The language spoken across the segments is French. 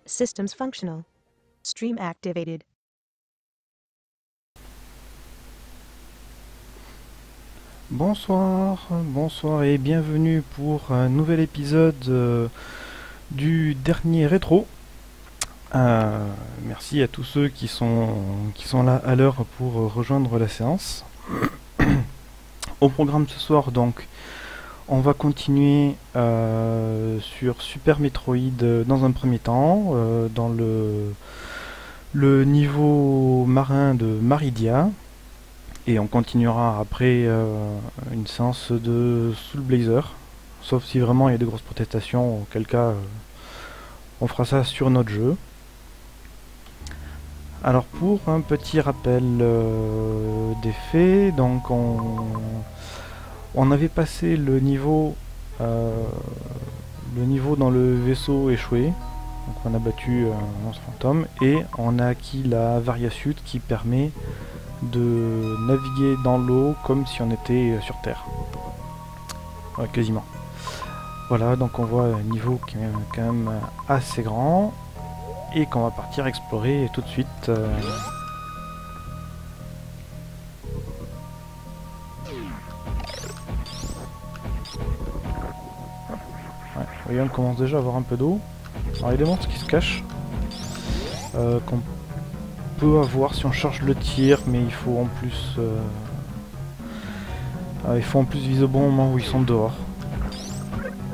Systems functional. Stream activated. Bonsoir, bonsoir et bienvenue pour un nouvel épisode du dernier rétro. Merci à tous ceux qui sont là à l'heure pour rejoindre la séance. Au programme ce soir donc, on va continuer sur Super Metroid dans un premier temps, dans le niveau marin de Maridia. Et on continuera après une séance de Soul Blazer. Sauf si vraiment il y a de grosses protestations, auquel cas on fera ça sur notre jeu. Alors pour un petit rappel des faits, donc on avait passé le niveau dans le vaisseau échoué. Donc on a battu un monstre fantôme et on a acquis la Variasuit qui permet de naviguer dans l'eau comme si on était sur Terre. Ouais, quasiment. Voilà, donc on voit un niveau qui est quand même assez grand et qu'on va partir explorer tout de suite. Ouais, vous voyez, on commence déjà à avoir un peu d'eau. Alors il y a des monstres qui se cachent, qu'on peut avoir si on charge le tir, mais il faut en plus viser au bon moment où ils sont dehors.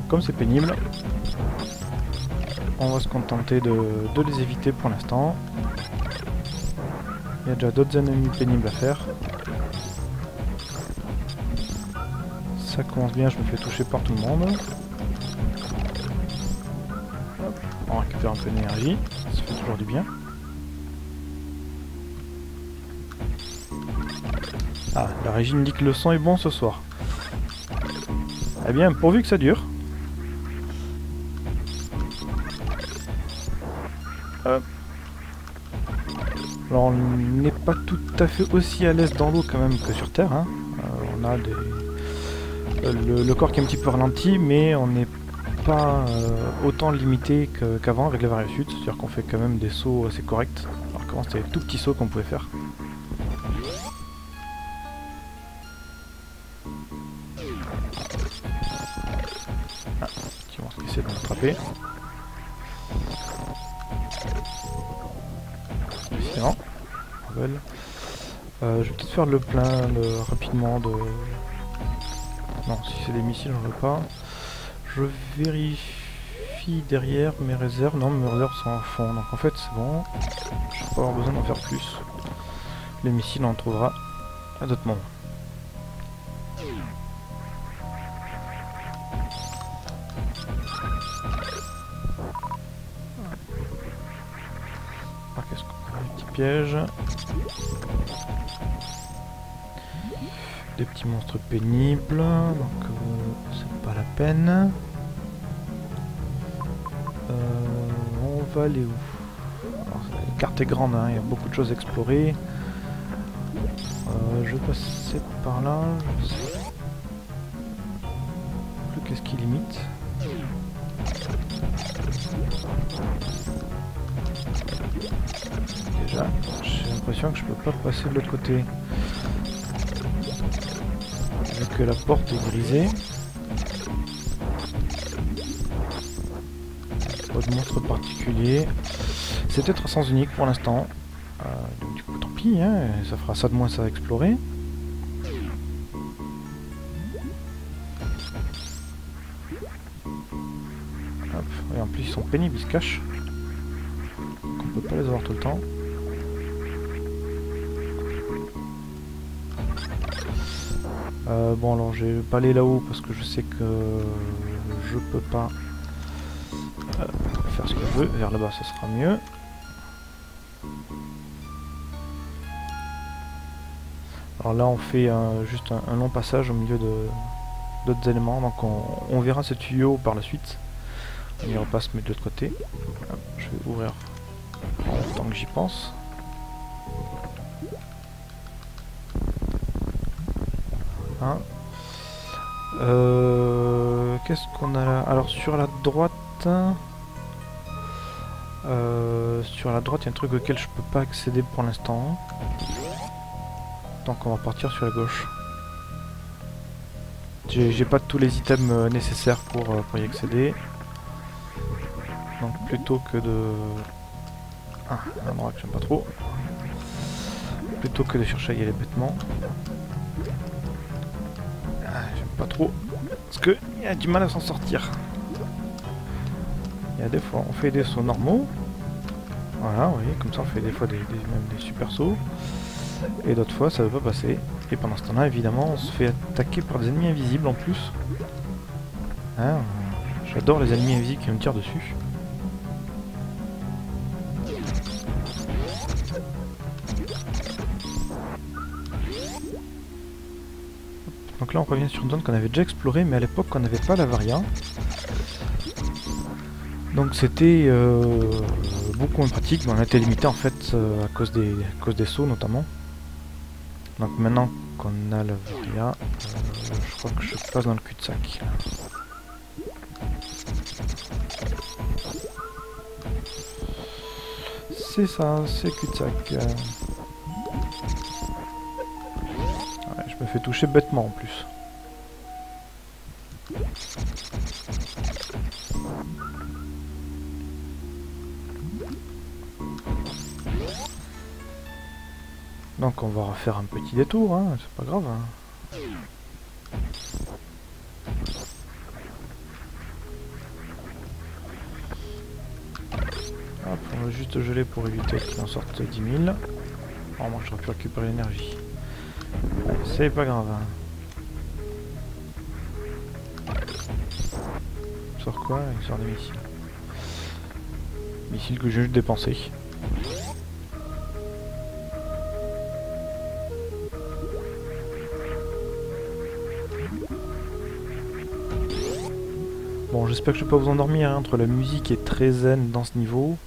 Comme c'est pénible, on va se contenter de les éviter pour l'instant. Il y a déjà d'autres ennemis pénibles à faire. Ça commence bien, je me fais toucher par tout le monde. Hop, on récupère un peu d'énergie, ça fait toujours du bien. Ah, la régie me dit que le son est bon ce soir. Eh bien, pourvu que ça dure. Alors, on n'est pas tout à fait aussi à l'aise dans l'eau quand même que sur Terre. Hein. On a le corps qui est un petit peu ralenti, mais on n'est pas autant limité qu'avant avec la Variasuit. C'est-à-dire qu'on fait quand même des sauts assez corrects. Alors qu'avant, c'était des tout petits sauts qu'on pouvait faire. Ah, petit monstre qui essaie de m'attraper. Sinon, je vais peut-être faire le plein rapidement de... Non, si c'est des missiles, j'en veux pas. Je vérifie derrière mes réserves. Non, mes réserves sont à fond, donc en fait c'est bon. Je vais pas avoir besoin d'en faire plus. Les missiles, on en trouvera à d'autres moments. Alors qu'est-ce qu'on a? Des petits pièges. Des petits monstres pénibles, donc c'est pas la peine. On va aller où? Alors, la carte est grande, hein, il y a beaucoup de choses à explorer. Je vais passer par là, je sais plus qu'est-ce qui limite. Déjà, j'ai l'impression que je peux pas passer de l'autre côté. Vu que la porte est grisée. Pas de monstre particulier. C'est peut-être un sens unique pour l'instant. Du coup tant pis, hein, ça fera ça de moins à explorer. Hop. Et en plus ils sont pénibles, ils se cachent. Donc on peut pas les avoir tout le temps. Bon alors je vais pas aller là-haut parce que je sais que je peux pas faire ce que je veux. Vers là-bas ça sera mieux. Alors là on fait juste un long passage au milieu d'autres éléments, donc on verra ce tuyau par la suite. On ira pas se mettre de l'autre côté. Hop, je vais ouvrir en tant que j'y pense. Hein. Qu'est-ce qu'on a là? Alors sur la droite, Sur la droite, il y a un truc auquel je peux pas accéder pour l'instant. Donc on va partir sur la gauche. J'ai pas tous les items nécessaires pour y accéder. Donc plutôt que de... Ah, un endroit que j'aime pas trop. Plutôt que de chercher à y aller bêtement. Ah, j'aime pas trop. Parce que il y a du mal à s'en sortir. Il y a des fois on fait des sauts normaux. Voilà, vous voyez, comme ça on fait des fois même des super sauts. Et d'autres fois ça veut pas passer. Et pendant ce temps-là, évidemment, on se fait attaquer par des ennemis invisibles en plus. Hein, j'adore les ennemis invisibles qui me tirent dessus. Donc là on revient sur une zone qu'on avait déjà explorée, mais à l'époque on n'avait pas la Varia. Donc c'était beaucoup moins pratique, mais on était limité en fait à cause des sauts notamment. Donc maintenant qu'on a la Varia, je crois que je passe dans le cul-de-sac. C'est ça, c'est cul-de-sac. Ouais, je me fais toucher bêtement en plus. Donc on va refaire un petit détour, hein, c'est pas grave. Hein. Hop, on va juste geler pour éviter qu'il en sorte 10 000. Oh, moi j'aurais pu récupérer l'énergie. C'est pas grave. Il sort quoi? Il sort des missiles. Missiles que j'ai juste dépensés. Bon, j'espère que je vais pas vous endormir, hein, entre la musique est très zen dans ce niveau.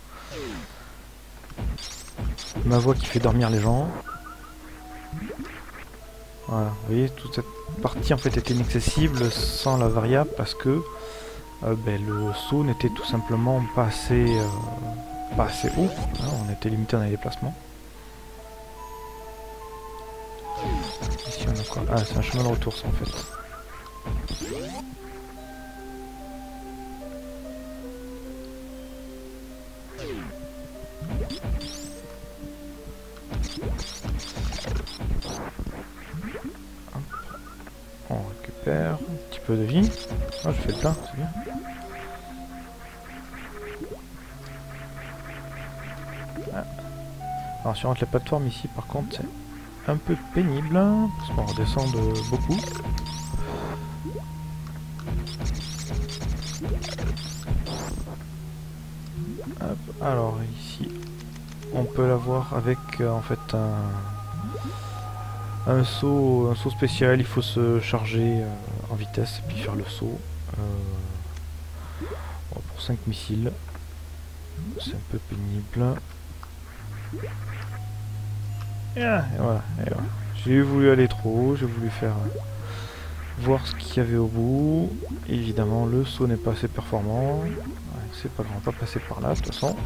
Ma voix qui fait dormir les gens. Voilà, vous voyez, toute cette partie en fait était inaccessible sans la Varia parce que le saut n'était tout simplement pas assez haut. Hein, on était limité dans les déplacements. Ici on a quoi? Ah, c'est un chemin de retour ça en fait. On récupère un petit peu de vie. Ah, je fais le plein, c'est bien. Ah. Alors sur la plateforme ici par contre c'est un peu pénible parce qu'on redescend de beaucoup. Hop. Alors ici on peut l'avoir avec en fait un saut spécial, il faut se charger en vitesse et puis faire le saut pour 5 missiles. C'est un peu pénible. Et voilà. J'ai voulu aller trop haut, j'ai voulu faire voir ce qu'il y avait au bout. Évidemment le saut n'est pas assez performant. Ouais, c'est pas grave, on va pas passer par là de toute façon.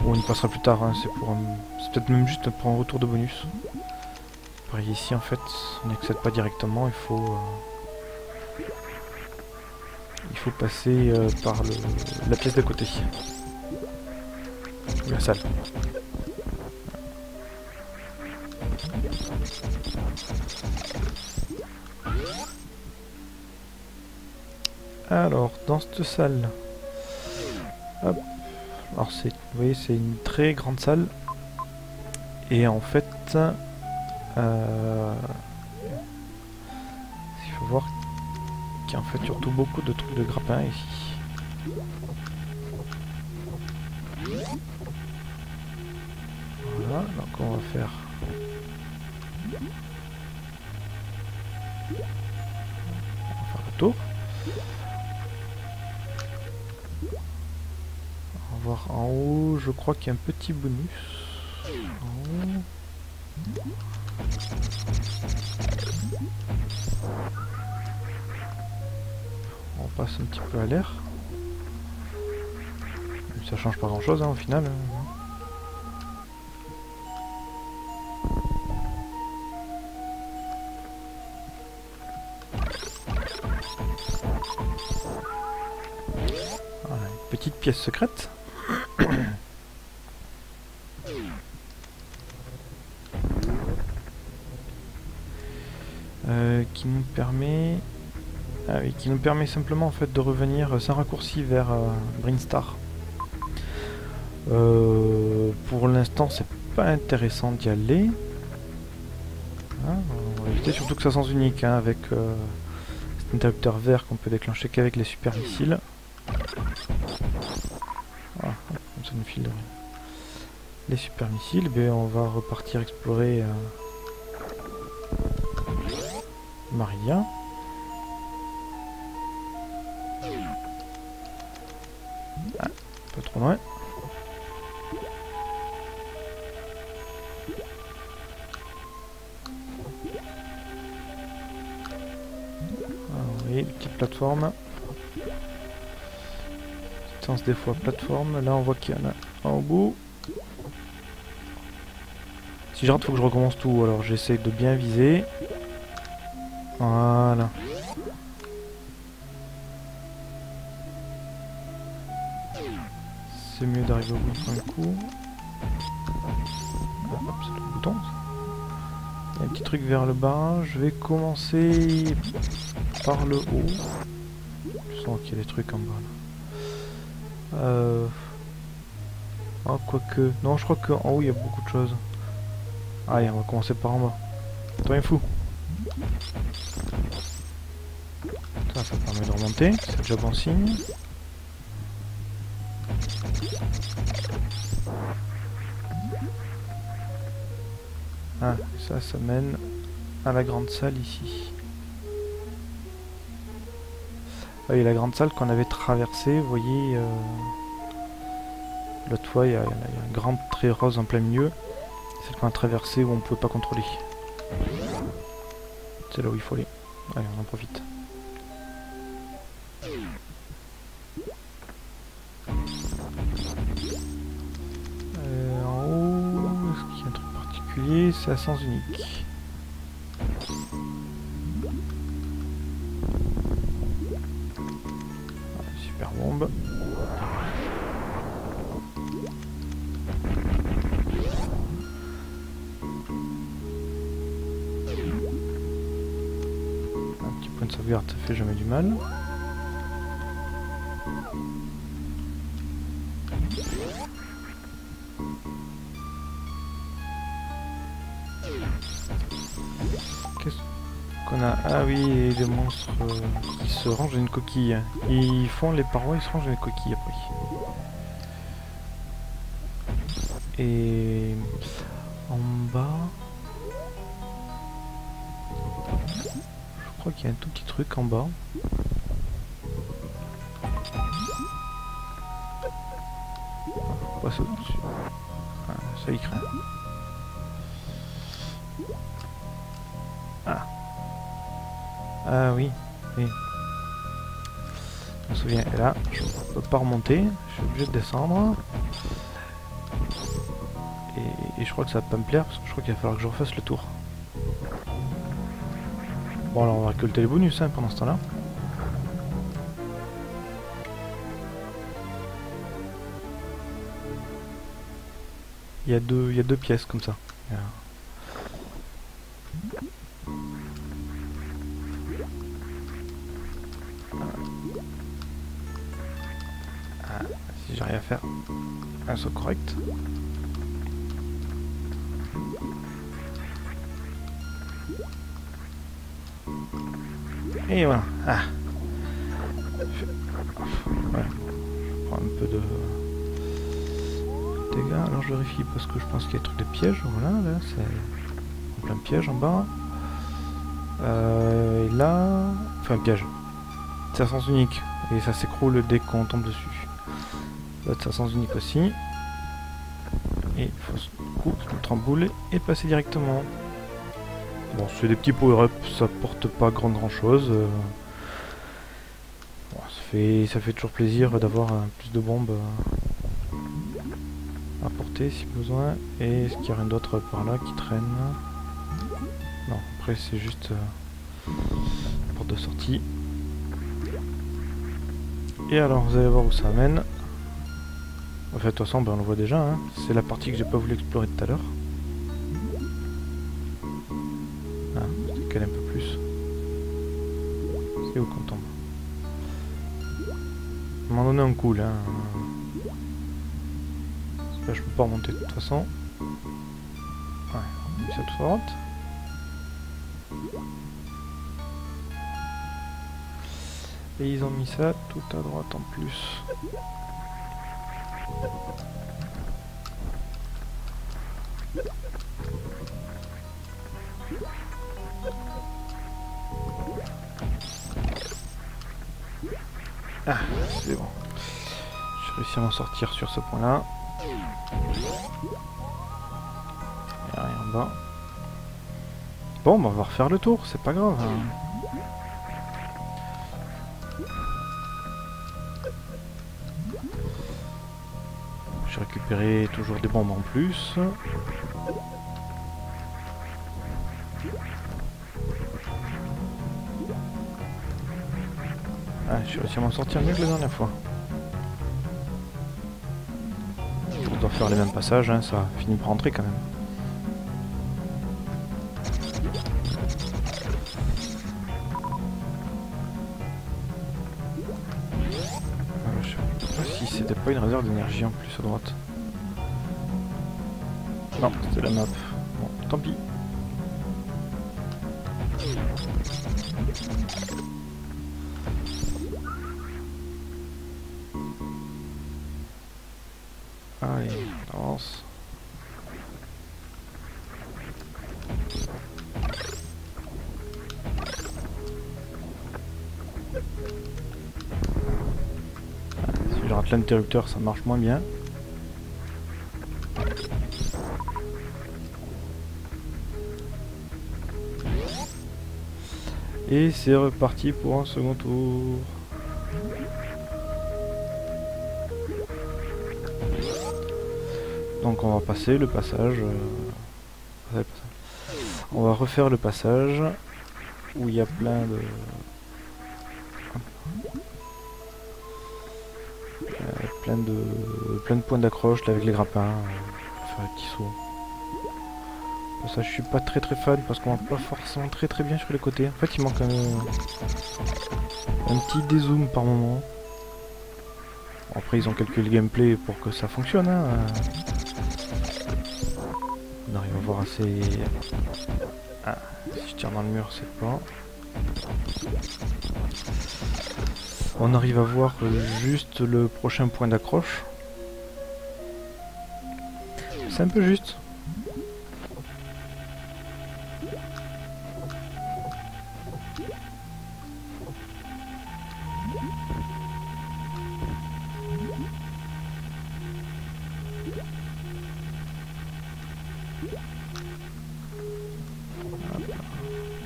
Bon, on y passera plus tard, hein, c'est peut-être même juste pour un retour de bonus. Pareil ici en fait, on n'accède pas directement, il faut passer par la pièce d'à côté. La salle. Alors, dans cette salle, hop. Alors vous voyez, c'est une très grande salle. Et en fait, il faut voir qu'il y a en fait surtout beaucoup de trucs de grappin ici. Voilà, donc on va faire... le tour. On va voir en haut, je crois qu'il y a un petit bonus. En haut. On passe un petit peu à l'air. Même Ça change pas grand chose hein, au final. Voilà, une petite pièce secrète. Qui nous permet... Ah oui, qui nous permet simplement en fait de revenir sans raccourci vers Brinstar. Pour l'instant c'est pas intéressant d'y aller. Hein, on va éviter surtout que ça sens unique hein, avec cet interrupteur vert qu'on peut déclencher qu'avec les super missiles. Voilà, comme ça nous file les super missiles. Ben, on va repartir explorer Maria. Ah, pas trop loin. Ah oui, petite plateforme. Distance des fois plateforme. Là on voit qu'il y en a un au bout. Si je rate, faut que je recommence tout. Alors j'essaie de bien viser. Voilà. C'est mieux d'arriver au bout d'un coup. Ah, hop, c'est le bouton. Il y a un petit truc vers le bas. Je vais commencer par le haut. Je sens qu'il y a des trucs en bas là. Ah, quoique. Non, je crois qu'en haut il y a beaucoup de choses. Allez, on va commencer par en bas. Toi, il fou. Ça permet de remonter. C'est déjà bon signe. Ah, ça mène à la grande salle ici. Ah oui, la grande salle qu'on avait traversée, vous voyez, l'autre fois, il y a un grand trait rose en plein milieu. Celle qu'on a traversée où on ne pouvait pas contrôler. C'est là où il faut aller. Allez, on en profite. En haut, est-ce qu'il y a un truc particulier? C'est à sens unique. Super bombe. Un petit point de sauvegarde, ça fait jamais du mal. Qu'est-ce qu'on a? Ah oui, des monstres qui se rangent dans une coquille. Ils font les parois, ils se rangent dans les coquilles après. Et en bas, je crois qu'il y a un tout petit truc en bas. On va passer au-dessus. Ah, ça y craint. Ah. Ah oui, oui. Je me souviens, et là, je ne peux pas remonter, je suis obligé de descendre. Et je crois que ça va pas me plaire, parce que je crois qu'il va falloir que je refasse le tour. Bon, alors on va récolter les bonus hein, pendant ce temps-là. Il y a deux pièces comme ça. Ah, si j'arrive à faire un saut correct. Et voilà. Ah. Ouais. Je prends un peu de dégâts. Alors je vérifie parce que je pense qu'il y a des trucs de piège. Voilà, là c'est plein de pièges en bas. Et là, enfin piège. C'est à sens unique et ça s'écroule dès qu'on tombe dessus. Là c'est à sens unique aussi. Et il faut se mettre en boule et passer directement. Bon, c'est des petits power-up, ça porte pas grand chose. Bon, ça fait toujours plaisir d'avoir plus de bombes à porter si besoin. Et est-ce qu'il y a rien d'autre par là qui traîne? Non, après c'est juste porte de sortie. Et alors vous allez voir où ça amène. Enfin, de toute façon, ben, on le voit déjà, hein. C'est la partie que j'ai pas voulu explorer tout à l'heure. Ah, je décale un peu plus. C'est où qu'on tombe? À un moment donné, on coule, hein. Là, je peux pas remonter de toute façon. Ouais, on met ça tout à droite. Et ils ont mis ça tout à droite en plus. Ah, c'est bon. J'ai réussi à m'en sortir sur ce point-là. Il n'y a rien en bas. Bon, bah, on va refaire le tour, c'est pas grave. Hein. J'ai récupéré toujours des bombes en plus. Ah, j'ai réussi à m'en sortir mieux que la dernière fois. Je dois faire les mêmes passages, hein, ça finit par rentrer quand même. Je sais pas si c'était pas une réserve d'énergie en plus à droite. Non, c'était la map. Bon, tant pis. Allez, on avance. Si je rate l'interrupteur, ça marche moins bien. Et c'est reparti pour un second tour. Donc on va passer le passage. On va refaire le passage où il y a plein de plein de points d'accroche avec les grappins. Faire les petits sauts. Ça, je suis pas très fan parce qu'on va pas forcément très bien sur les côtés. En fait, il manque un petit dézoom par moment. Bon, après, ils ont calculé le gameplay pour que ça fonctionne. Hein. On arrive à voir assez... Ah, si je tire dans le mur, c'est pas... On arrive à voir juste le prochain point d'accroche. C'est un peu juste.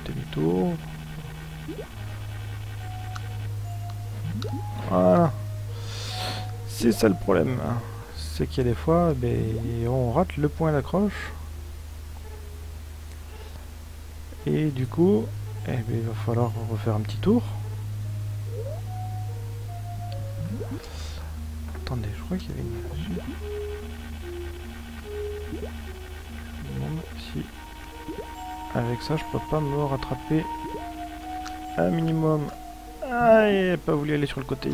Demi-tour. Voilà. C'est ça le problème. C'est qu'il y a des fois, on rate le point d'accroche. Et du coup, il va falloir refaire un petit tour. Attendez, je crois qu'il y avait une... Si. Avec ça, je peux pas me rattraper un minimum. Ah, il n'a pas voulu aller sur le côté.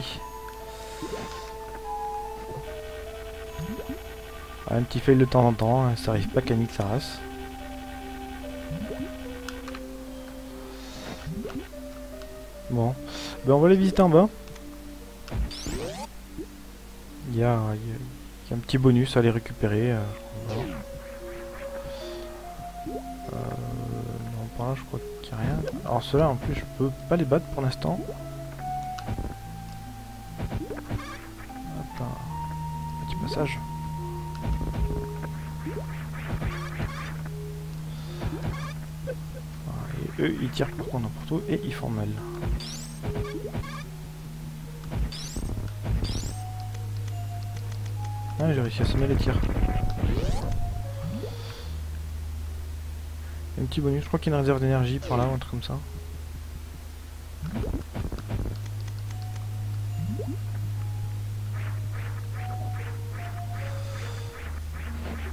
Un petit fail de temps en temps, hein, ça arrive pas qu'à nique sa race. Bon, on va aller visiter en bas. Il y a un petit bonus à aller récupérer. Non, par là, je crois qu'il n'y a rien. Alors ceux-là, en plus, je peux pas les battre pour l'instant. Petit passage. Et eux, ils tirent par contre n'importe où et ils font mal. Ah, j'ai réussi à semer les tirs. Un petit bonus, je crois qu'il y a une réserve d'énergie par là, ou un truc comme ça.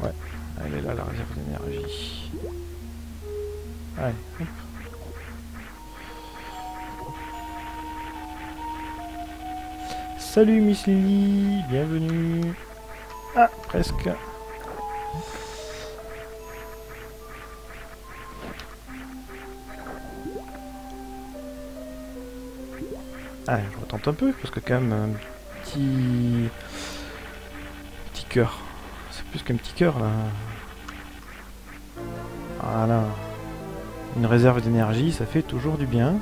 Ouais, elle est là la réserve d'énergie. Allez, hop. Salut Miss Lily, bienvenue. Ah, presque. Ah, je retente un peu, parce que quand même, un petit cœur. C'est plus qu'un petit cœur, là. Voilà. Une réserve d'énergie, ça fait toujours du bien.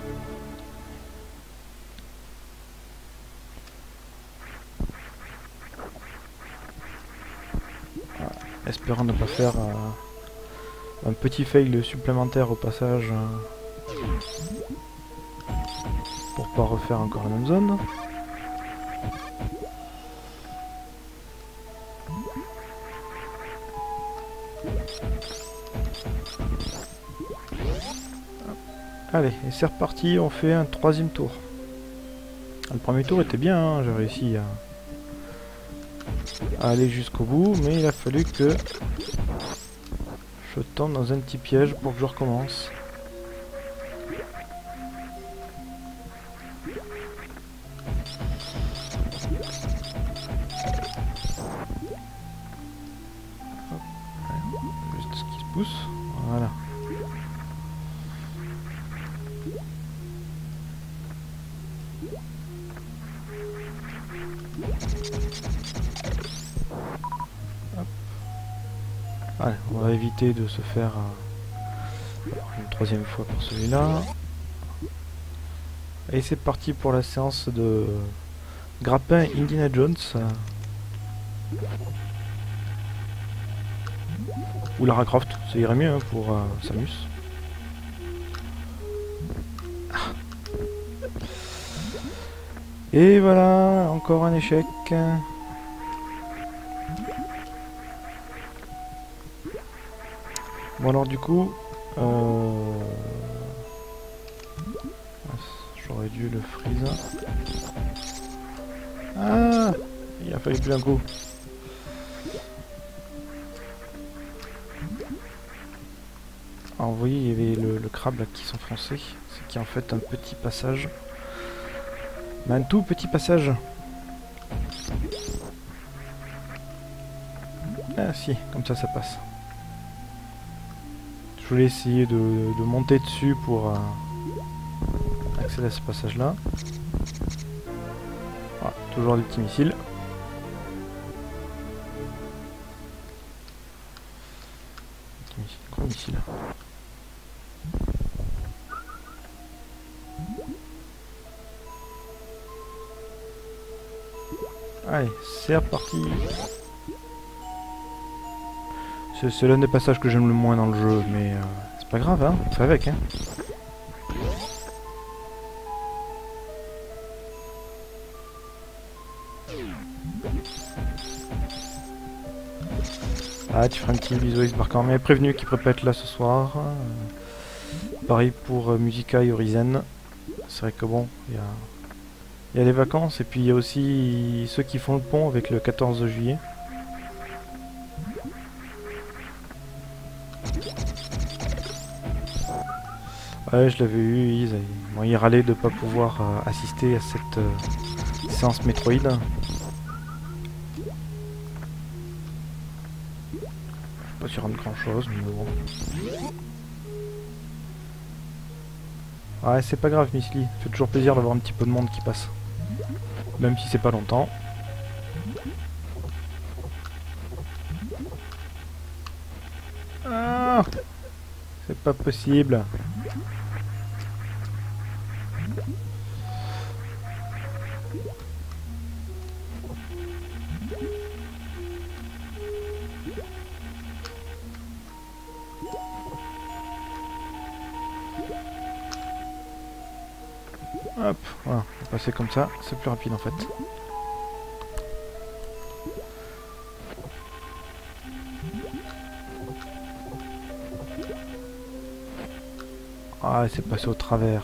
Voilà. Espérant ne pas faire un petit fail supplémentaire au passage. Pour pas refaire encore la même zone. Allez, et c'est reparti, on fait un troisième tour. Le premier tour était bien, hein, j'ai réussi à aller jusqu'au bout, mais il a fallu que je tombe dans un petit piège pour que je recommence. Juste ce qui se pousse, voilà. Hop. Allez, on va éviter de se faire une troisième fois pour celui-là. Et c'est parti pour la séance de grappin Indiana Jones. Ou Lara Croft, ça irait mieux hein, pour Samus. Et voilà, encore un échec. Bon alors du coup, j'aurais dû le freeze. Ah, il a fallu plus d'un coup. Alors vous voyez, il y avait le crabe là qui s'enfonçait, c'est qui est en fait un petit passage. Mais un tout petit passage. Ah si, comme ça passe. Je voulais essayer de monter dessus pour accéder à ce passage là. Voilà, toujours des petits missiles. Gros missile. Allez, c'est reparti. C'est l'un des passages que j'aime le moins dans le jeu, mais c'est pas grave, hein, on fait avec. Hein. Ah, tu feras un petit bisou X-Barkan, mais prévenu qu'il pourrait pas être là ce soir. Pareil pour Musica et Horizon. C'est vrai que bon, il y a les vacances et puis il y a aussi ceux qui font le pont avec le 14 juillet. Ouais, je l'avais eu, ils râlaient de ne pas pouvoir assister à cette séance Metroid. Pas sur grand chose, mais bon. Ouais, c'est pas grave, Miss Lee. Ça fait toujours plaisir d'avoir un petit peu de monde qui passe. Même si c'est pas longtemps. Ah, c'est pas possible. Hop, voilà, on va passer comme ça, c'est plus rapide en fait. Ah, c'est passé au travers.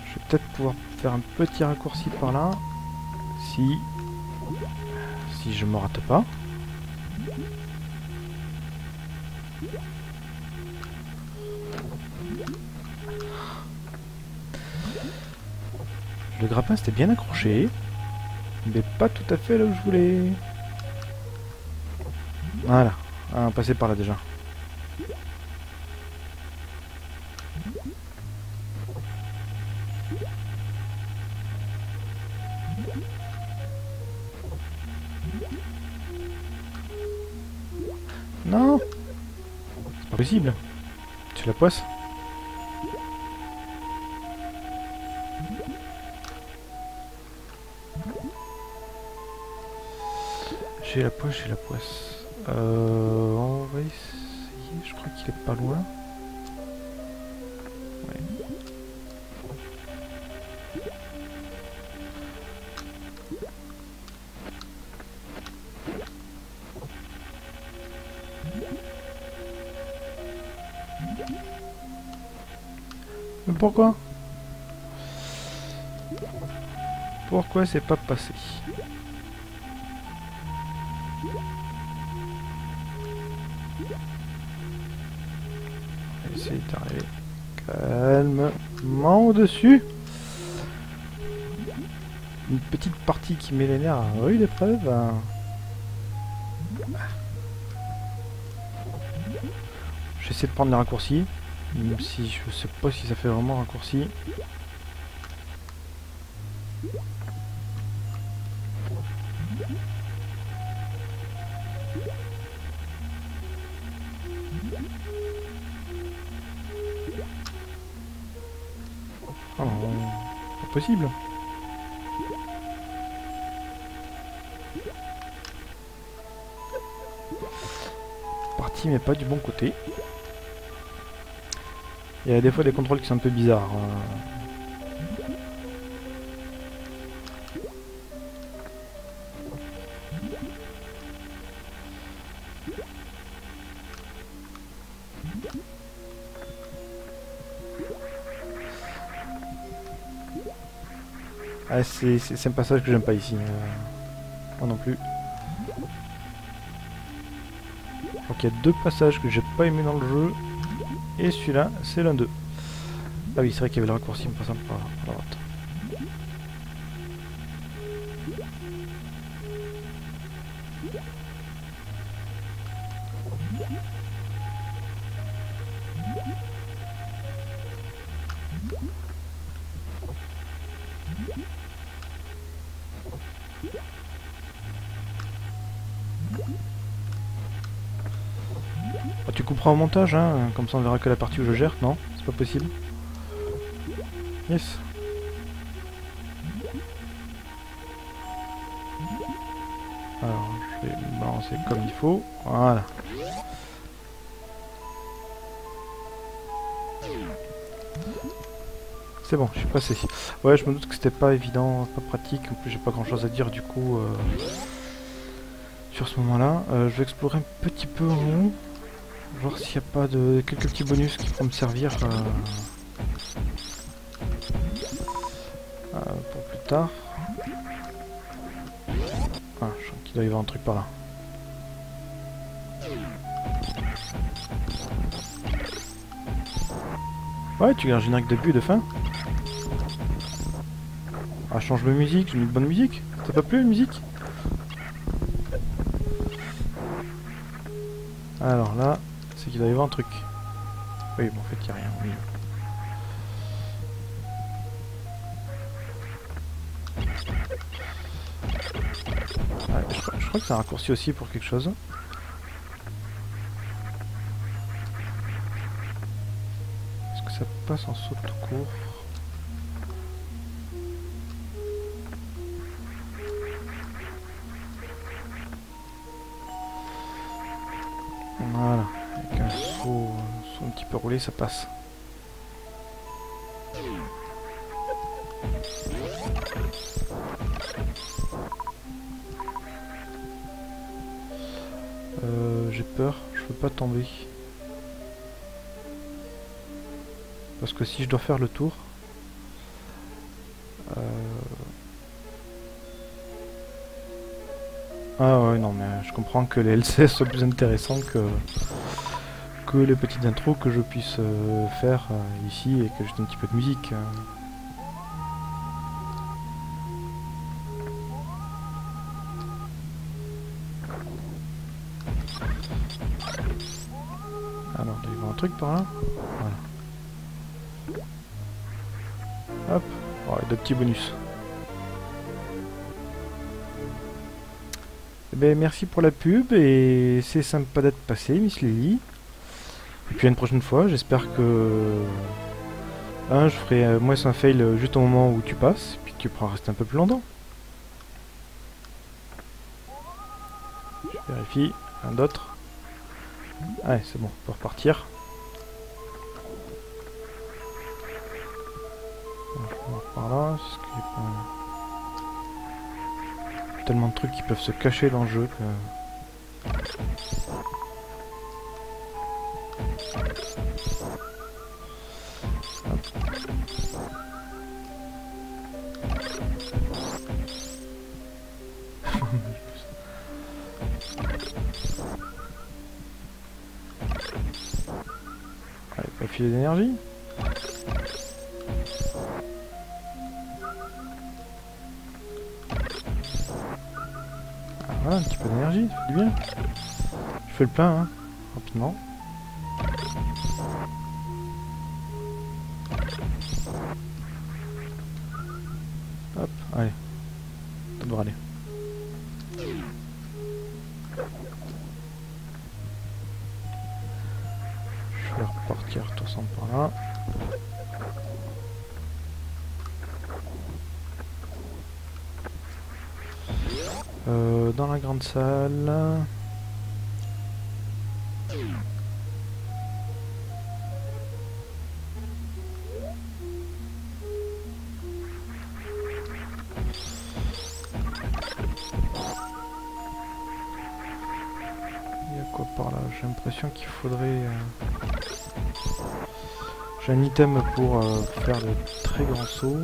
Je vais peut-être pouvoir faire un petit raccourci par là. Si je me rate pas. Le grappin c'était bien accroché, mais pas tout à fait là où je voulais. Voilà, on passait par là déjà. Non, c'est pas possible. Tu la poisses? J'ai la poisse, j'ai la poisse. On va essayer, je crois qu'il est pas loin. Ouais. Mais pourquoi? Pourquoi c'est pas passé? On va essayer d'arriver calmement au-dessus. Une petite partie qui met les nerfs à rude épreuve. J'essaie de prendre les raccourcis, même si je sais pas si ça fait vraiment raccourci. Oh non, pas possible. Parti mais pas du bon côté. Il y a des fois des contrôles qui sont un peu bizarres. Ah, c'est un passage que j'aime pas ici. Moi non plus. Donc il y a deux passages que j'ai pas aimé dans le jeu. Et celui-là, c'est l'un d'eux. Ah oui, c'est vrai qu'il y avait le raccourci en passant par la droite. Ah, tu couperas au montage, hein, comme ça on verra que la partie où je gère, non? C'est pas possible. Yes. Alors, je vais balancer comme il faut. Voilà. C'est bon, je suis passé. Ouais, je me doute que c'était pas évident, pas pratique. En plus, j'ai pas grand chose à dire du coup sur ce moment-là. Je vais explorer un petit peu en haut. Voir s'il n'y a pas de quelques petits bonus qui pourront me servir pour plus tard. Ah, je sens qu'il doit y avoir un truc par là. Ouais, tu gardes le générique de début et de fin. Ah, change de musique, j'ai mis de bonne musique. T'as pas plu la musique? Alors là, c'est qu'il doit y avoir un truc. Oui, bon, en fait, il n'y a rien. Oui. Ouais, je crois que c'est un raccourci aussi pour quelque chose. Est-ce que ça passe en saut tout court? Voilà, avec un saut un petit peux rouler, ça passe. J'ai peur, je peux pas tomber. Parce que si je dois faire le tour... Ah ouais, non, mais je comprends que les LCS soient plus intéressants que les petites intros que je puisse faire ici et que j'ai un petit peu de musique. Alors, il y a un truc par là. Voilà. Hop, oh, deux petits bonus. Eh ben, merci pour la pub et c'est sympa d'être passé, Miss Lily. Et puis à une prochaine fois, j'espère que je ferai moins un fail juste au moment où tu passes, et puis tu pourras rester un peu plus longtemps. Je vérifie, un d'autre. Ouais, c'est bon, on peut repartir. On va par là, parce qu'il y a pas... tellement de trucs qui peuvent se cacher dans le jeu que... Allez, pas filer d'énergie. Ah, voilà, un petit peu d'énergie, ça fait du bien. Je fais le plein, hein, rapidement. Hop, allez. Ça devrait aller. Je vais repartir tout ça par là. Dans la grande salle. Il y a quoi par là? J'ai l'impression qu'il faudrait... J'ai un item pour faire de très grands sauts.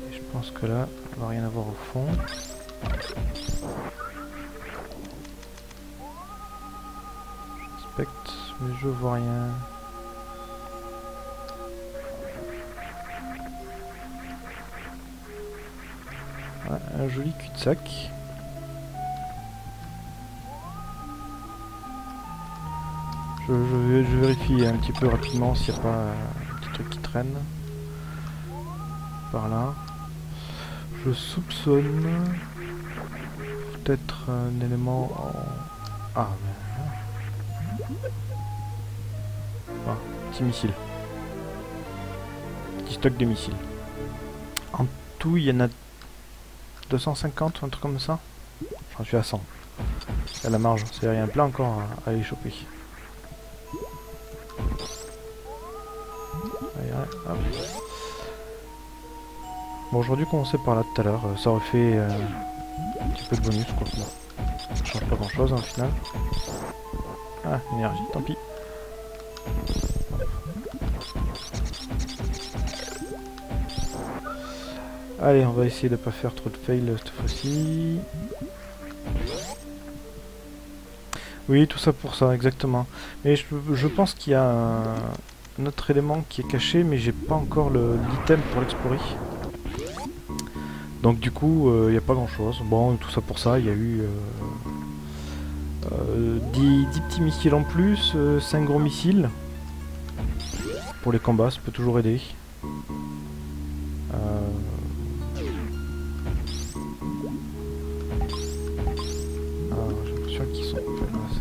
Et je pense que là, on va rien avoir au fond. J'inspecte, mais je vois rien. Ah, un joli cul-de-sac. Je vérifie un petit peu rapidement s'il n'y a pas un petit truc qui traîne. Par là. Je soupçonne peut-être un élément en... Ah, mais... Ah, petit missile. Petit stock de missiles. En tout, il y en a 250, un truc comme ça. J'en suis à 100. Il y a la marge, c'est-à-dire il y a un plein encore à aller choper. Allez, hop. Bon, j'aurais dû commencer par là tout à l'heure, ça aurait fait un petit peu de bonus quoi. Bon, ça change pas grand chose hein, au final. Ah, énergie, tant pis. Allez, on va essayer de pas faire trop de fail cette fois-ci. Oui, tout ça pour ça, exactement. Mais je pense qu'il y a un autre élément qui est caché, mais j'ai pas encore l'item pour l'explorer. Donc du coup, il n'y a pas grand chose. Bon, tout ça pour ça, il y a eu 10 petits missiles en plus, 5 gros missiles. Pour les combats, ça peut toujours aider. J'ai l'impression qu'ils sont...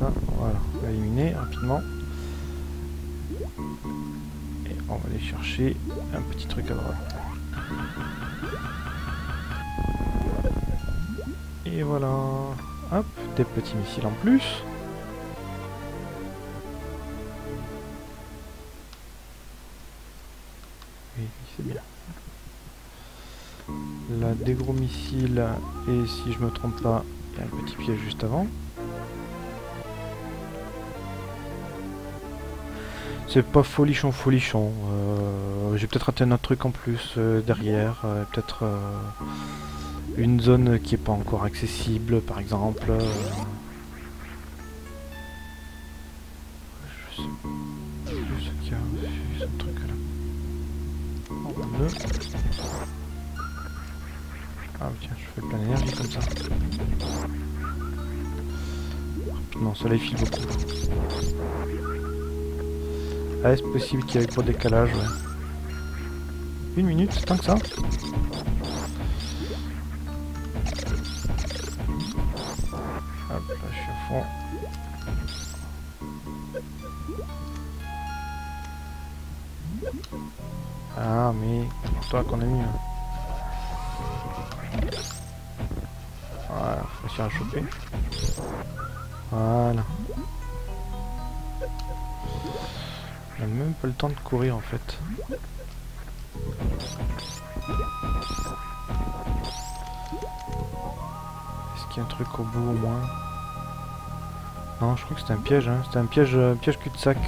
Ça, voilà, on va éliminer rapidement. Et on va aller chercher un petit truc à droite. Et voilà. Hop, des petits missiles en plus. Oui, c'est bien. Là, des gros missiles. Et si je me trompe pas, il y a un petit piège juste avant. C'est pas folichon. J'ai peut-être raté un autre truc en plus derrière. Peut-être une zone qui est pas encore accessible, par exemple. Je sais plus ce qu'il y a ce truc là. Ah tiens, je fais plein d'énergie comme ça. Non, cela file beaucoup. Ah, c'est possible qu'il y ait gros décalage, ouais. 1 minute, tant que ça. Hop, là je suis à fond. Ah, mais pour toi qu'on a mis. Voilà, faut réussir à choper. Voilà. On a même pas le temps de courir en fait. Est-ce qu'il y a un truc au bout au moins? Non, je crois que c'était un piège. Hein. C'était un piège cul-de-sac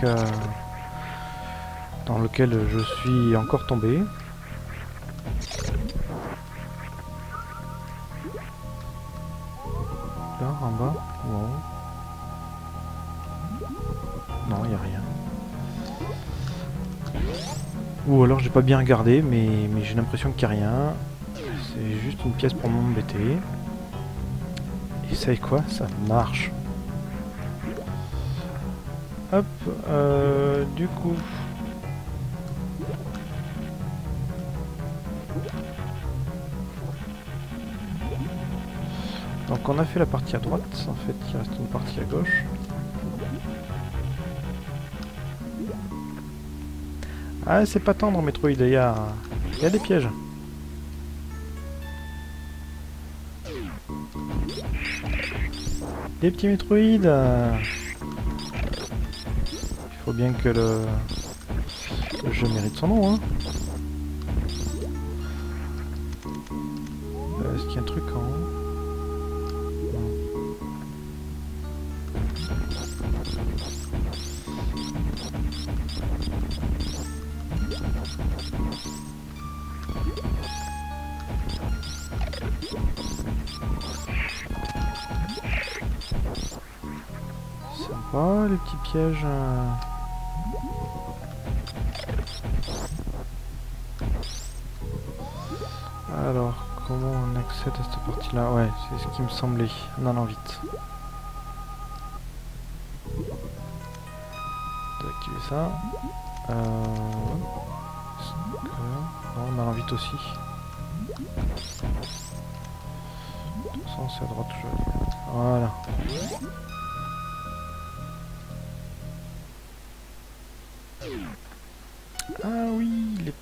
dans lequel je suis encore tombé. Là, en bas. Wow. Non, il n'y a rien. Ou alors j'ai pas bien regardé, mais j'ai l'impression qu'il n'y a rien. C'est juste une pièce pour m'embêter. Et vous savez quoi? Ça marche. Hop, du coup... Donc on a fait la partie à droite, en fait il reste une partie à gauche. Ah, c'est pas tendre Metroid, il y a des pièges. Des petits Metroid. Il faut bien que le jeu mérite son nom. Hein. Est-ce qu'il y a un truc en haut? Sympa les petits pièges. Alors, comment on accède à cette partie-là? Ouais, c'est ce qui me semblait. En allant vite. D'activer ça. Non, en allant vite aussi. De toute façon, c'est à droite où je vais aller. Voilà. Ah oui, les...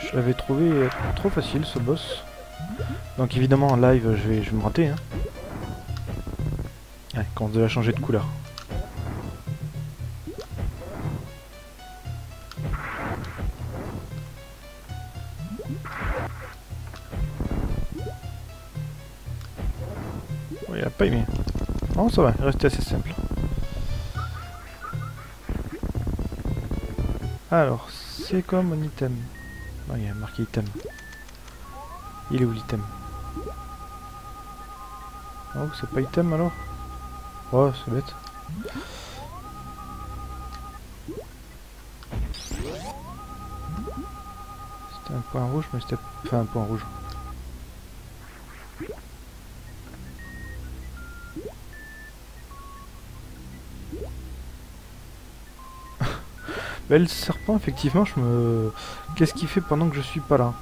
Je l'avais trouvé trop facile ce boss. Donc évidemment en live je vais me rater. Hein. Ouais, quand on devait changer de couleur. Oh, il a pas aimé. Non, ça va, il restait assez simple. Alors, c'est comme mon item. Non, il y a marqué item. Il est où l'item? Oh, c'est pas item alors? Oh, c'est bête. C'était un point rouge, mais c'était... Enfin, un point rouge. Bah, le serpent, effectivement, qu'est-ce qu'il fait pendant que je suis pas là?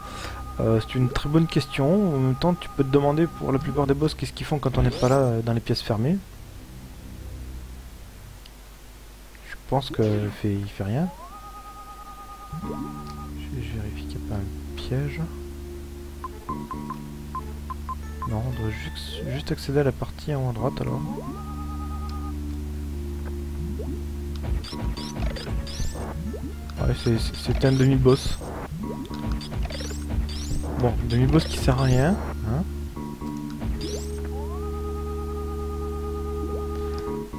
C'est une très bonne question. En même temps, tu peux te demander pour la plupart des boss qu'est-ce qu'ils font quand on n'est pas là dans les pièces fermées. Je pense qu'il fait rien. Je vérifie qu'il n'y a pas un piège. Non, on doit juste accéder à la partie en haut à droite alors. Ouais, c'est un demi-boss. Bon, demi-boss qui sert à rien. Hein.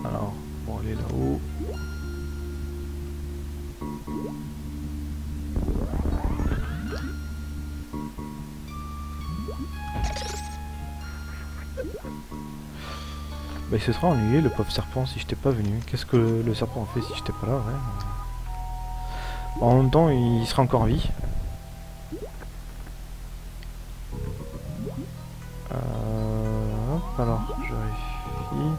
Alors, pour aller là-haut. Bah, il se sera ennuyé le pauvre serpent si j'étais pas venu. Qu'est-ce que le serpent a fait si j'étais pas là, ouais. En même temps, il sera encore en vie. Hop, alors, je vérifie.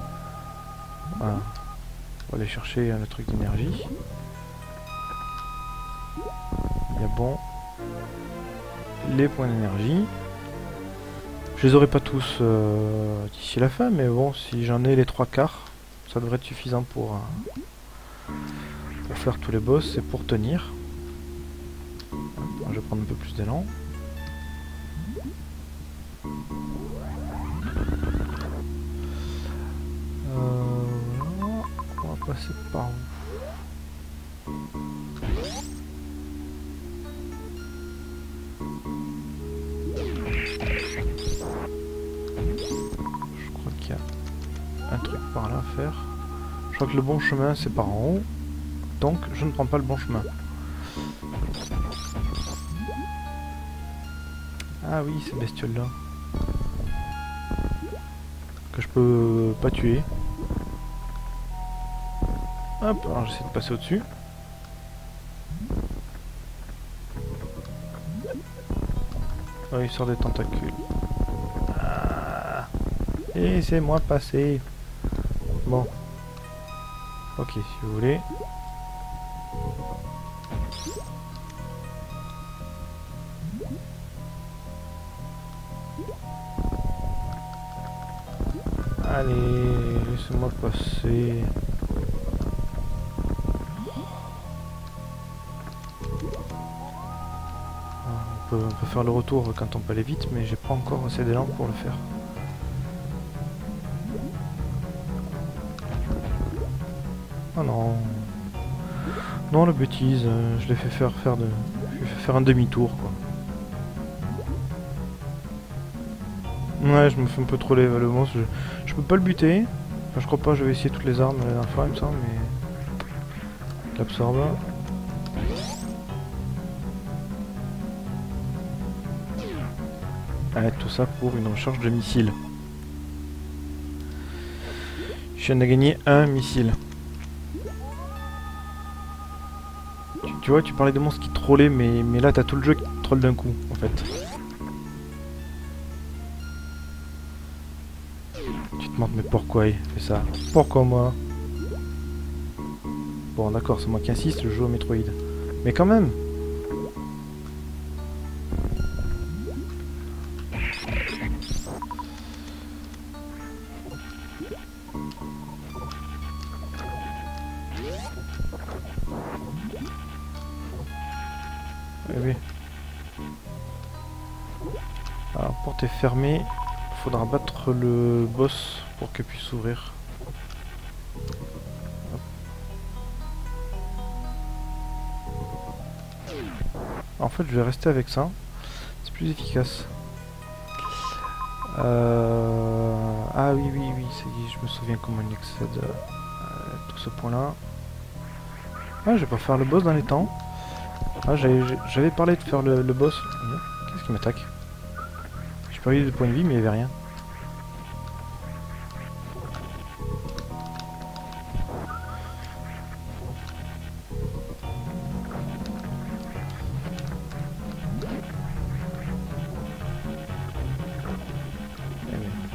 Voilà. On va aller chercher le truc d'énergie. Il y a bon. Les points d'énergie. Je les aurai pas tous d'ici la fin, mais bon, si j'en ai les 3/4, ça devrait être suffisant pour faire tous les boss et pour tenir. Je vais prendre un peu plus d'élan. On va passer par où? Je crois qu'il y a un truc par là à faire. Je crois que le bon chemin c'est par en haut. Donc je ne prends pas le bon chemin. Ah oui, ces bestioles là. Que je peux pas tuer. Hop, alors j'essaie de passer au-dessus. Oh, il sort des tentacules. Ah. Et c'est moi passer. Bon. Ok, si vous voulez. Allez, laissez-moi passer. On peut faire le retour quand on peut aller vite, mais j'ai pas encore assez d'élan pour le faire. Oh non. Non, la bêtise, je l'ai fait faire un demi-tour quoi. Ouais, je me fais un peu troller le monstre. Je peux pas le buter. Enfin, je crois pas, j'avais essayé toutes les armes la dernière fois, il me semble, mais. L'absorbe. Ouais, tout ça pour une recharge de missile. Je viens de gagner un missile. Tu vois, tu parlais de monstres qui trollaient, mais là t'as tout le jeu qui troll d'un coup, en fait. Tu te demandes, mais pourquoi il fait ça? Pourquoi moi? Bon, d'accord, c'est moi qui insiste, je joue au Metroid. Mais quand même! Eh oui. Alors, porte est fermée. Il faudra battre le boss pour qu'elle puisse s'ouvrir. En fait, je vais rester avec ça. C'est plus efficace. Ah oui, oui, oui, ça y est, je me souviens comment on y accède à tout ce point-là. Ah, je vais pas faire le boss dans les temps. Ah, j'avais parlé de faire le boss. Qu'est-ce qui m'attaque? J'ai perdu de points de vie, mais il n'y avait rien.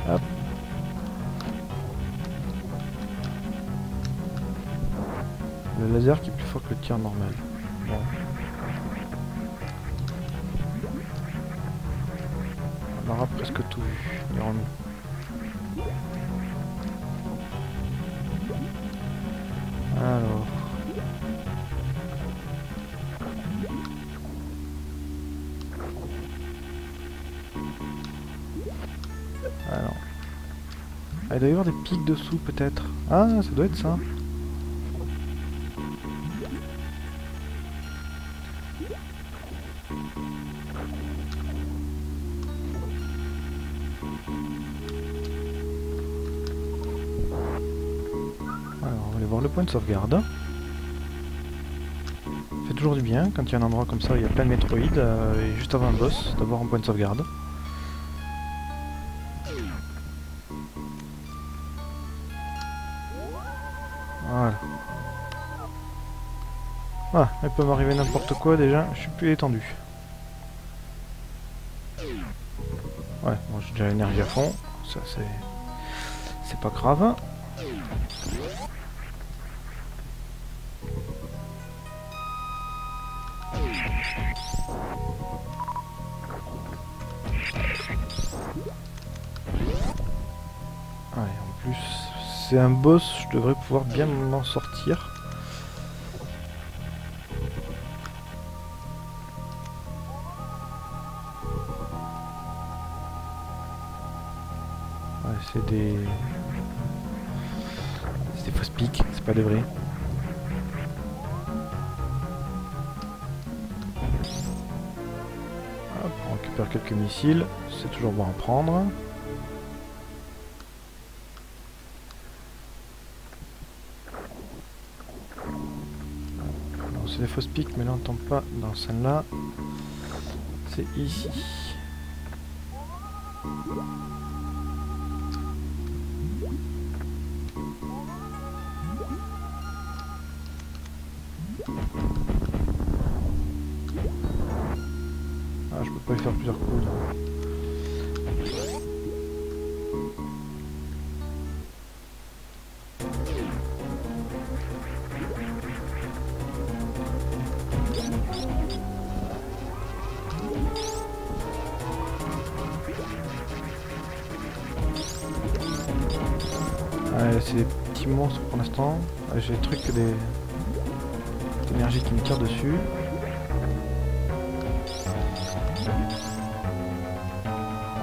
Hop. Le laser qui est plus fort que le tir normal. Bon. On aura presque tout vu, dirons-nous. Alors, Alors. Ah, il doit y avoir des pics dessous peut-être. Ah, ça doit être ça. Alors, on va aller voir le point de sauvegarde. Ça fait toujours du bien quand il y a un endroit comme ça où il y a plein de métroïdes et juste avant un boss, d'avoir un point de sauvegarde. Voilà. Ah, il peut m'arriver n'importe quoi déjà, je suis plus étendu. Ouais, bon, j'ai déjà l'énergie à fond, ça c'est pas grave. Ouais, en plus, c'est un boss, je devrais pouvoir bien m'en sortir. Ouais, c'est des fausses piques, c'est pas des vrais. Hop, on récupère quelques missiles, c'est toujours bon à prendre. C'est des fausses piques, mais là on tombe pas dans celle-là. C'est ici. Ah, je peux pas y faire plusieurs coups. Ouais, c'est des petits monstres pour l'instant. J'ai des trucs, d'énergie qui me tire dessus.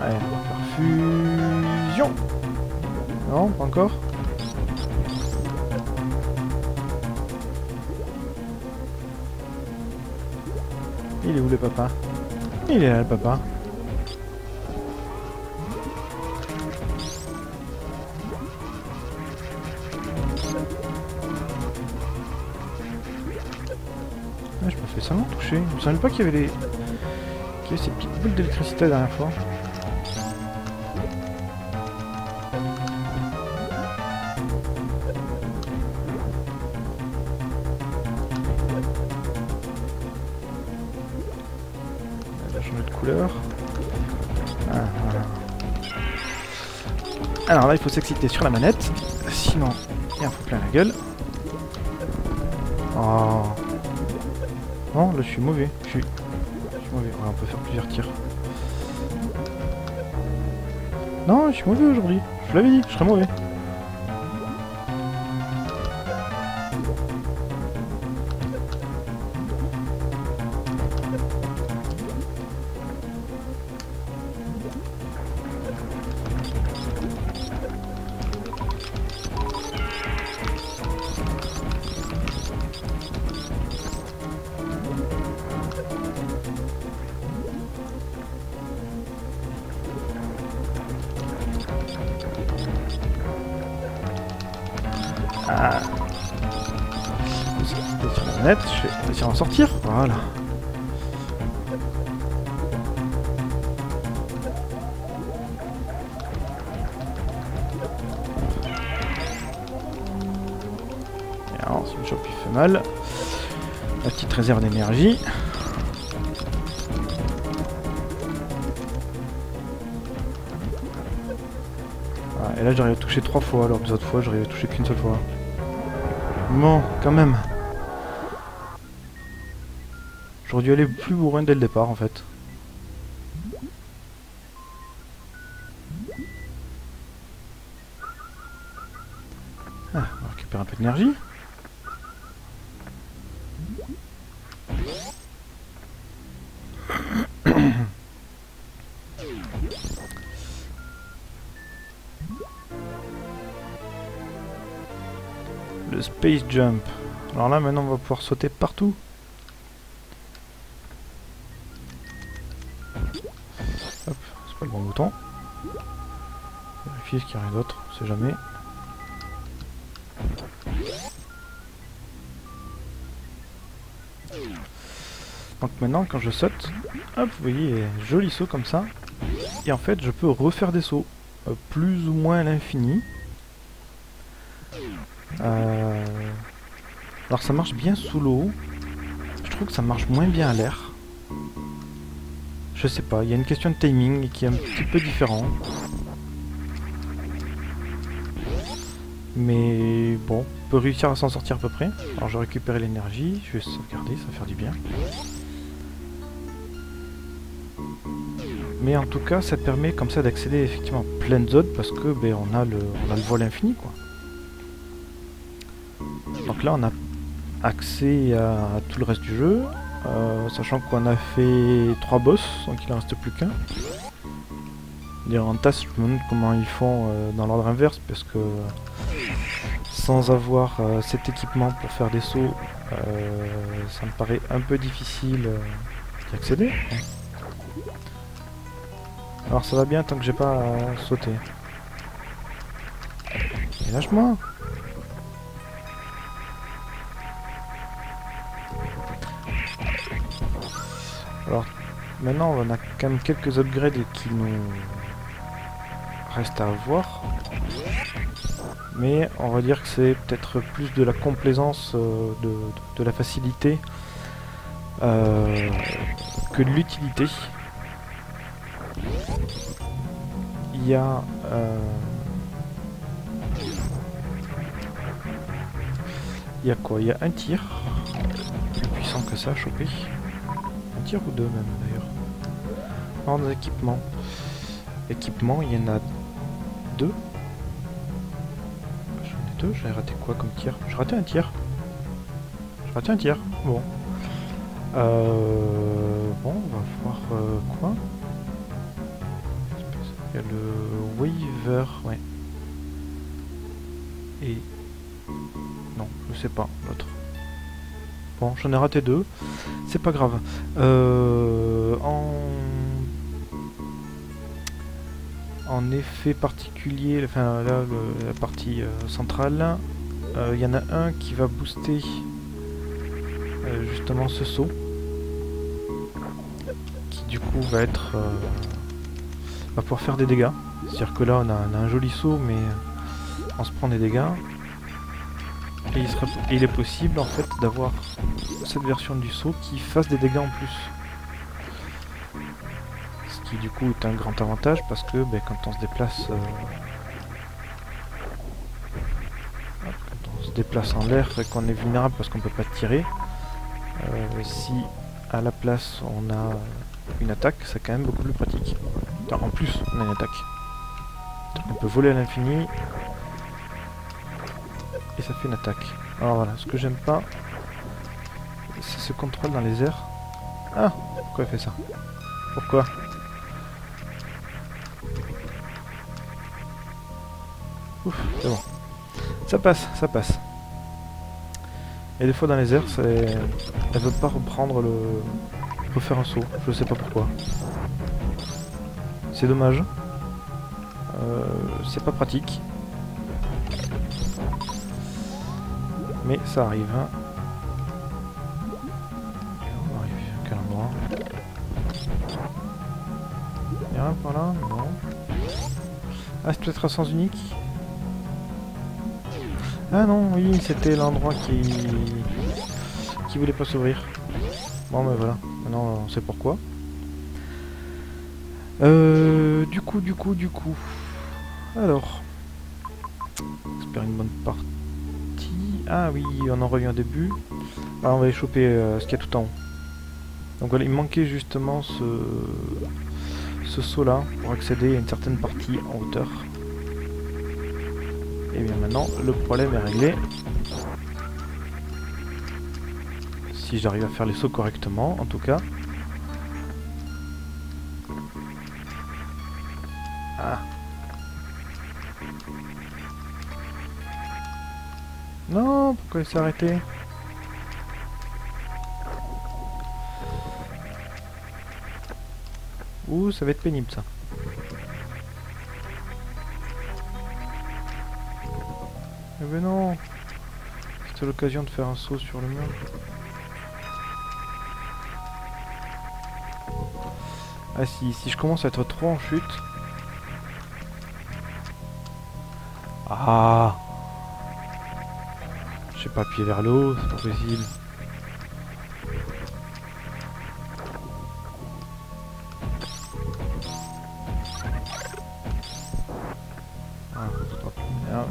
Allez, on va faire fusion. Non, pas encore. Il est où le papa? Il est là le papa. Ah, je me fais seulement toucher. Je me savais pas qu'il y avait ces petites boules d'électricité la dernière fois. Elle a changé de couleur. Ah, voilà. Alors là, il faut s'exciter sur la manette. Sinon, il en faut plein la gueule. Oh. Non, là je suis mauvais. Je suis mauvais. Ouais, on peut faire plusieurs tirs. Non, je suis mauvais aujourd'hui. Je vous l'avais dit, je serais mauvais. Ah. Sur la manette, je vais réussir à en sortir. Voilà. Et alors, si le choc lui fait mal, la petite réserve d'énergie. Et là j'arrive à toucher 3 fois, alors que les autres fois j'arrive à toucher qu'une seule fois. Bon, quand même. J'aurais dû aller plus bourrin dès le départ en fait. Ah, on va récupérer un peu d'énergie. Space Jump. Alors là, maintenant, on va pouvoir sauter partout. Hop, c'est pas le bon bouton. Vérifier qu'il n'y a rien d'autre, on sait jamais. Donc maintenant, quand je saute, hop, vous voyez, joli saut comme ça. Et en fait, je peux refaire des sauts, plus ou moins à l'infini. Alors ça marche bien sous l'eau. Je trouve que ça marche moins bien à l'air. Je sais pas, il y a une question de timing qui est un petit peu différent. Mais bon, on peut réussir à s'en sortir à peu près. Alors je vais récupérer l'énergie, je vais sauvegarder, ça va faire du bien. Mais en tout cas, ça permet comme ça d'accéder effectivement à plein de zones parce que ben, on a le vol infini quoi. Donc là on a accès à tout le reste du jeu, sachant qu'on a fait 3 boss, donc il en reste plus qu'un. En tasse, je me demande comment ils font dans l'ordre inverse parce que sans avoir cet équipement pour faire des sauts, ça me paraît un peu difficile d'y accéder. Alors ça va bien tant que j'ai pas sauté. Et lâche-moi! Alors maintenant on a quand même quelques upgrades qui nous restent à avoir. Mais on va dire que c'est peut-être plus de la complaisance, de la facilité que de l'utilité. Il y a quoi? Il y a un tir plus puissant que ça à choper. Un tir ou deux même d'ailleurs. En équipement. Équipement, il y en a 2. J'en ai 2, j'ai raté quoi comme tir? J'ai raté un tir. J'ai raté un tir, bon. Bon, on va voir quoi? Il y a le Waver, ouais. Et... non, je sais pas, l'autre. Bon, j'en ai raté 2. C'est pas grave. En effet particulier, enfin là, la partie centrale, il y en a un qui va booster justement ce saut. Qui du coup va être... va pouvoir faire des dégâts. C'est-à-dire que là on a un joli saut mais on se prend des dégâts. Et il est possible en fait d'avoir cette version du saut qui fasse des dégâts en plus. Ce qui du coup est un grand avantage parce que ben, quand on se déplace en l'air et qu'on est vulnérable parce qu'on peut pas tirer, si à la place on a une attaque, c'est quand même beaucoup plus pratique. Enfin, en plus on a une attaque. On peut voler à l'infini et ça fait une attaque. Alors voilà, ce que j'aime pas, c'est ce contrôle dans les airs. Ah, pourquoi elle fait ça? Pourquoi? Ouf, c'est bon. Ça passe, ça passe. Et des fois dans les airs, elle veut pas reprendre refaire un saut. Je sais pas pourquoi. C'est dommage. C'est pas pratique. Mais ça arrive. Hein. Et on arrive à quel endroit? Y'a rien par là? Non. Ah, c'est peut-être un sens unique? Ah non, oui, c'était l'endroit qui voulait pas s'ouvrir. Bon, ben voilà. Maintenant, on sait pourquoi. Du coup. Alors. J'espère une bonne partie. Ah oui, on en revient au début. Ah, on va aller choper ce qu'il y a tout en haut. Donc voilà, il manquait justement ce saut là pour accéder à une certaine partie en hauteur. Et bien maintenant, le problème est réglé. Si j'arrive à faire les sauts correctement, en tout cas. Ah. Non, pourquoi il s'est arrêté? Ouh, ça va être pénible ça. Eh ben non. C'était l'occasion de faire un saut sur le mur. Ah si je commence à être trop en chute... Ah, je sais pas, pied vers le haut, c'est pas possible. Ah, c'est pas bien.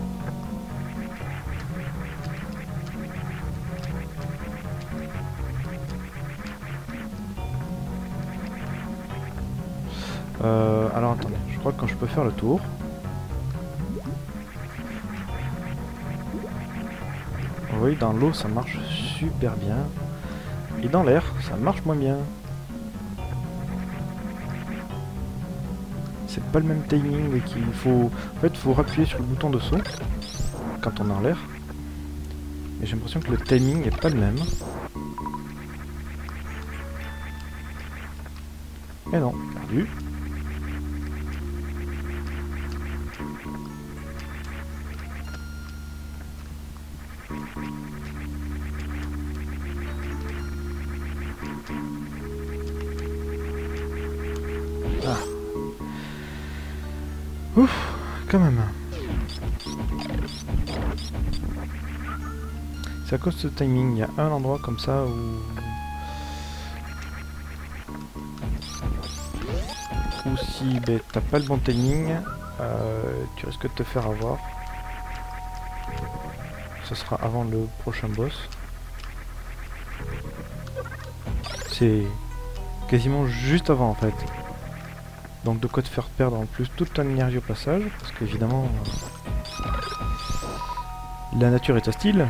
Alors attendez, je crois que quand je peux faire le tour... Oui, dans l'eau ça marche super bien. Et dans l'air, ça marche moins bien. C'est pas le même timing qu'il faut... En fait, il faut appuyer sur le bouton de saut quand on est en l'air. Et j'ai l'impression que le timing n'est pas le même. Et non, perdu. Ah. Ouf, quand même. C'est à cause de ce timing, il y a un endroit comme ça où si ben, t'as pas le bon timing, tu risques de te faire avoir. Ce sera avant le prochain boss. C'est quasiment juste avant en fait. Donc de quoi te faire perdre en plus toute ton énergie au passage, parce qu'évidemment la nature est hostile.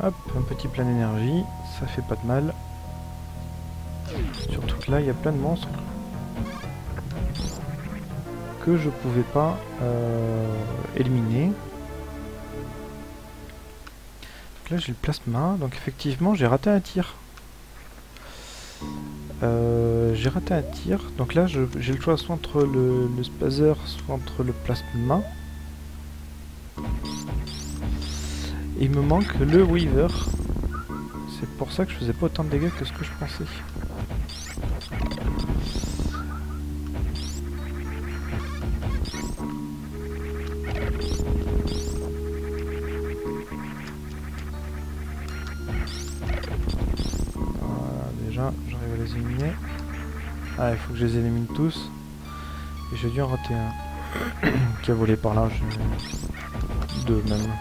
Hop, un petit plein d'énergie, ça fait pas de mal. Surtout que là, il y a plein de monstres que je pouvais pas éliminer. Donc là, j'ai le plasma, donc effectivement, j'ai raté un tir. Donc là, j'ai le choix soit entre le spazer, soit entre le plasma. Et il me manque le Weaver. C'est pour ça que je faisais pas autant de dégâts que ce que je pensais. Voilà, déjà, j'arrive à les éliminer. Ah, il faut que je les élimine tous. Et j'ai dû en rater un. Qui a volé par là. Deux même.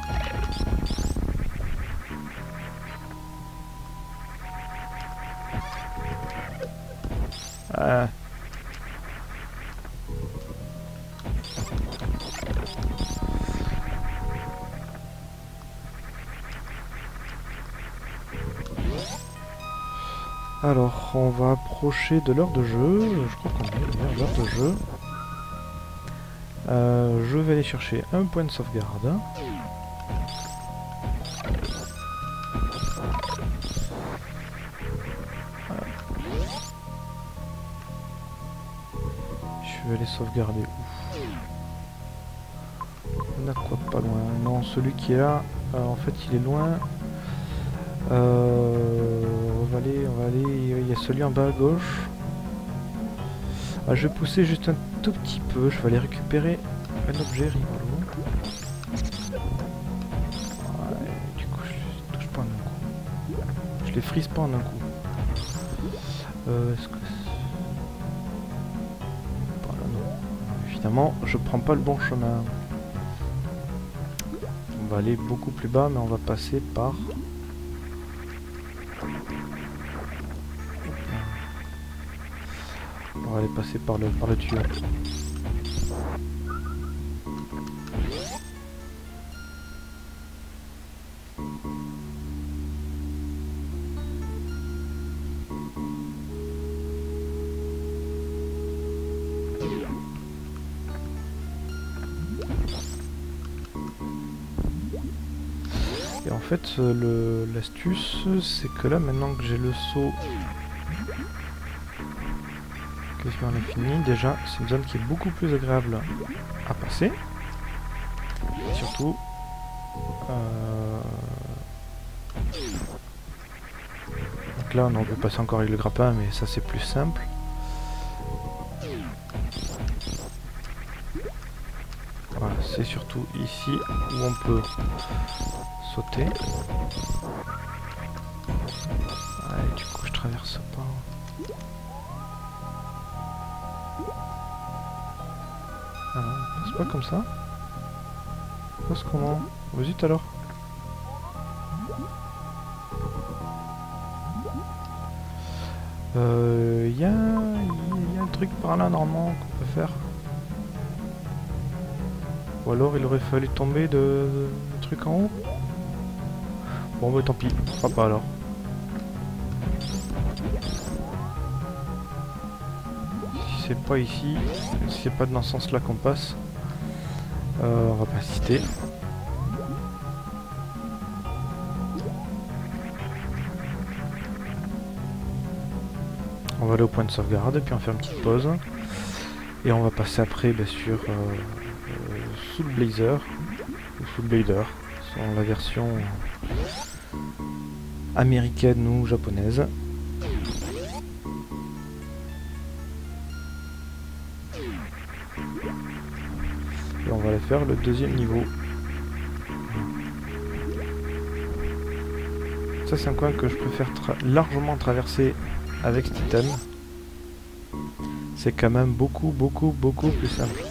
Alors, on va approcher de l'heure de jeu. Je crois qu'on est à l'heure de jeu. Je vais aller chercher un point de sauvegarde. Je vais aller sauvegarder où? On a quoi pas loin? Non, celui qui est là, en fait il est loin. On va aller, il y a celui en bas à gauche. Ah, je vais pousser juste un tout petit peu, je vais aller récupérer un objet rigolo. Ouais, du coup je les touche pas en un coup. Je les frise pas en un coup. Est-ce que... Voilà, non. Évidemment, je prends pas le bon chemin. On va aller beaucoup plus bas, mais on va passer par... On va aller passer par le tuyau. Et en fait, l'astuce, c'est que là, maintenant que j'ai le saut quasiment à l'infini, déjà, c'est une zone qui est beaucoup plus agréable à passer. Et surtout, donc là, on peut passer encore avec le grappin, mais ça, c'est plus simple. Voilà, c'est surtout ici où on peut sauter. Ouais, du coup je traverse pas. Ah non, on passe pas comme ça. On passe comment? Vas-y tout à l'heure. Y a un truc par là normalement qu'on peut faire. Ou alors il aurait fallu tomber de truc en haut. Bon bah tant pis, on fera pas alors. Si c'est pas ici, si c'est pas dans ce sens là qu'on passe, on va pas citer. On va aller au point de sauvegarde et puis on va faire une petite pause. Et on va passer après bien sûr Soul Blazer ou Soul Blader, selon la version américaine ou japonaise. Et on va aller faire le deuxième niveau. Ça c'est un coin que je préfère largement traverser avec cet item. C'est quand même beaucoup plus simple.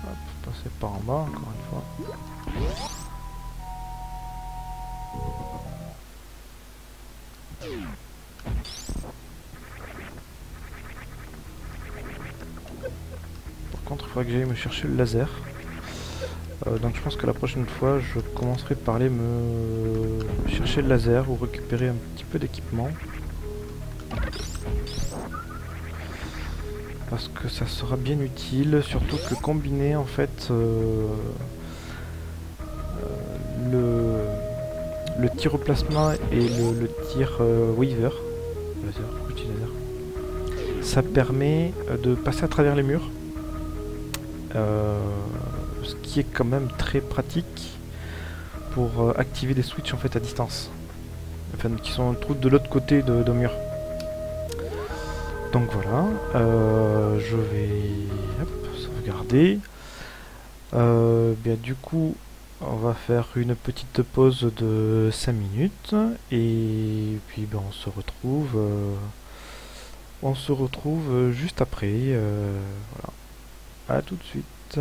Hop, passer par en bas encore une fois. Par contre, il faudrait que j'aille me chercher le laser. Donc je pense que la prochaine fois, je commencerai par aller me chercher le laser ou récupérer un petit peu d'équipement. Parce que ça sera bien utile, surtout que combiner en fait le tir au plasma et le tir Weaver, ça permet de passer à travers les murs. Ce qui est quand même très pratique pour activer des switches en fait à distance, enfin qui sont de l'autre côté de mur. Donc voilà, je vais sauvegarder. Bien du coup, on va faire une petite pause de 5 minutes et puis ben, on se retrouve juste après. Voilà. À tout de suite.